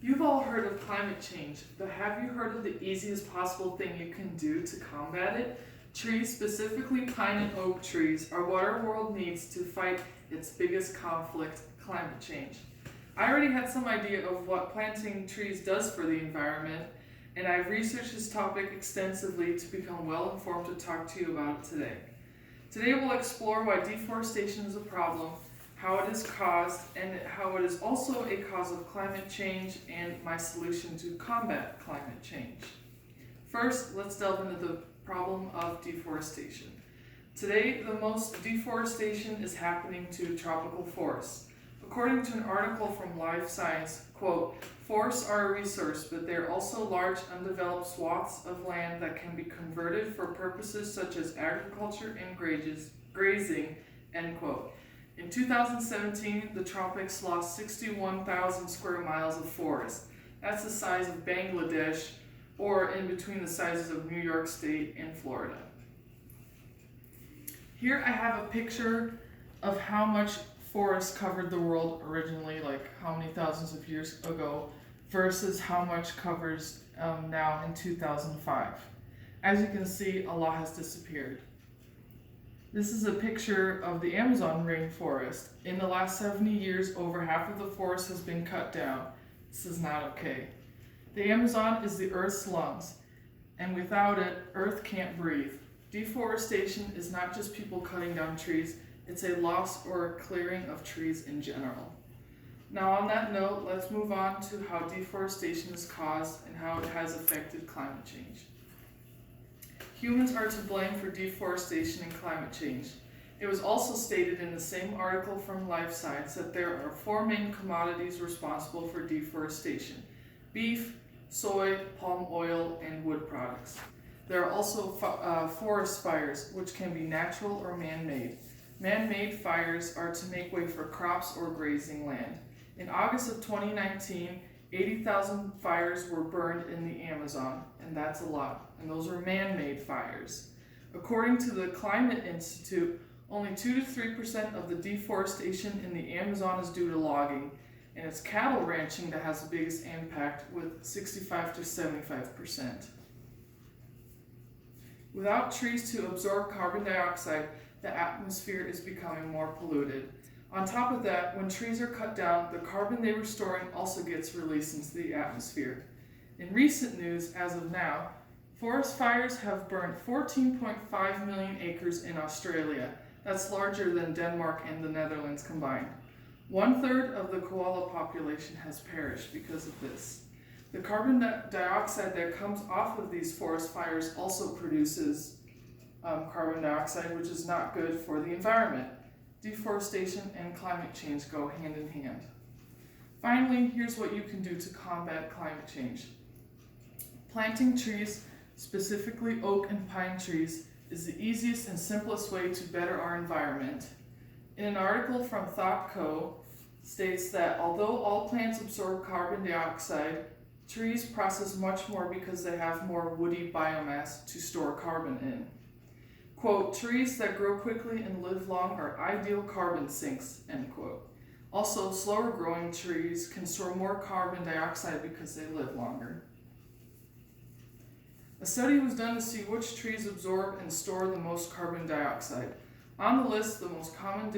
You've all heard of climate change, but have you heard of the easiest possible thing you can do to combat it? Trees, specifically pine and oak trees, are what our world needs to fight its biggest conflict, climate change. I already had some idea of what planting trees does for the environment, and I've researched this topic extensively to become well informed to talk to you about it today. Today we'll explore why deforestation is a problem, how it is caused, and how it is also a cause of climate change and my solution to combat climate change. First, let's delve into the problem of deforestation. Today, the most deforestation is happening to tropical forests. According to an article from Life Science, quote, "Forests are a resource, but they are also large undeveloped swaths of land that can be converted for purposes such as agriculture and grazing," end quote. In 2017, the tropics lost 61,000 square miles of forest. That's the size of Bangladesh, or in between the sizes of New York State and Florida. Here I have a picture of how much forest covered the world originally, like how many thousands of years ago, versus how much covers now in 2005. As you can see, a lot has disappeared. This is a picture of the Amazon rainforest. In the last 70 years, over half of the forest has been cut down. This is not okay. The Amazon is the Earth's lungs, and without it, Earth can't breathe. Deforestation is not just people cutting down trees, it's a loss or a clearing of trees in general. Now on that note, let's move on to how deforestation is caused and how it has affected climate change. Humans are to blame for deforestation and climate change. It was also stated in the same article from Life Science that there are 4 main commodities responsible for deforestation: beef, soy, palm oil, and wood products. There are also forest fires, which can be natural or man-made. Man-made fires are to make way for crops or grazing land. In August of 2019, 80,000 fires were burned in the Amazon, and that's a lot, and those were man-made fires. According to the Climate Institute, only 2 to 3% of the deforestation in the Amazon is due to logging, and it's cattle ranching that has the biggest impact with 65 to 75%. Without trees to absorb carbon dioxide, the atmosphere is becoming more polluted. On top of that, when trees are cut down, the carbon they were storing also gets released into the atmosphere. In recent news, as of now, forest fires have burned 14.5 million acres in Australia. That's larger than Denmark and the Netherlands combined. 1/3 of the koala population has perished because of this. The carbon dioxide that comes off of these forest fires also produces carbon dioxide, which is not good for the environment. Deforestation and climate change go hand in hand. Finally, here's what you can do to combat climate change. Planting trees, specifically oak and pine trees, is the easiest and simplest way to better our environment. In an article from ThoughtCo, states that although all plants absorb carbon dioxide, trees process much more because they have more woody biomass to store carbon in. Quote, "Trees that grow quickly and live long are ideal carbon sinks," end quote. Also, slower growing trees can store more carbon dioxide because they live longer. A study was done to see which trees absorb and store the most carbon dioxide. On the list, the most common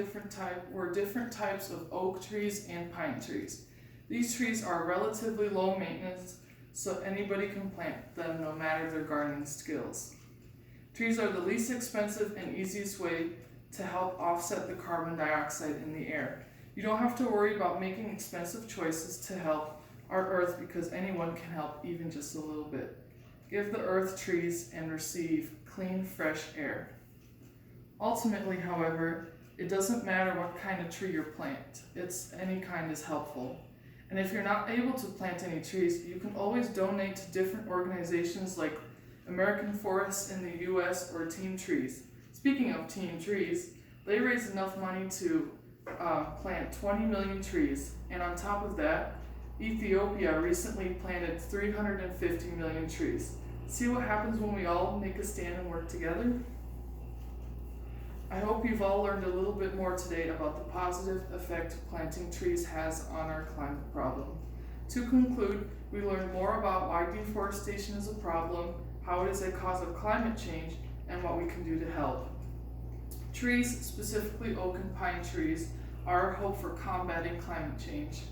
were different types of oak trees and pine trees. These trees are relatively low maintenance, so anybody can plant them no matter their gardening skills. Trees are the least expensive and easiest way to help offset the carbon dioxide in the air. You don't have to worry about making expensive choices to help our earth because anyone can help even just a little bit. Give the earth trees and receive clean, fresh air. Ultimately, however, it doesn't matter what kind of tree you plant. Any kind is helpful. And if you're not able to plant any trees, you can always donate to different organizations like American Forests in the US or Team Trees. Speaking of Team Trees, they raised enough money to plant 20 million trees, and on top of that, Ethiopia recently planted 350 million trees. See what happens when we all make a stand and work together? I hope you've all learned a little bit more today about the positive effect planting trees has on our climate problem. To conclude, we learned more about why deforestation is a problem, how it is a cause of climate change, and what we can do to help. Trees, specifically oak and pine trees, are our hope for combating climate change.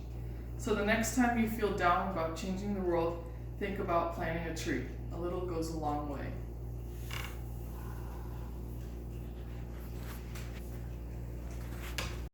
So the next time you feel down about changing the world, think about planting a tree. A little goes a long way.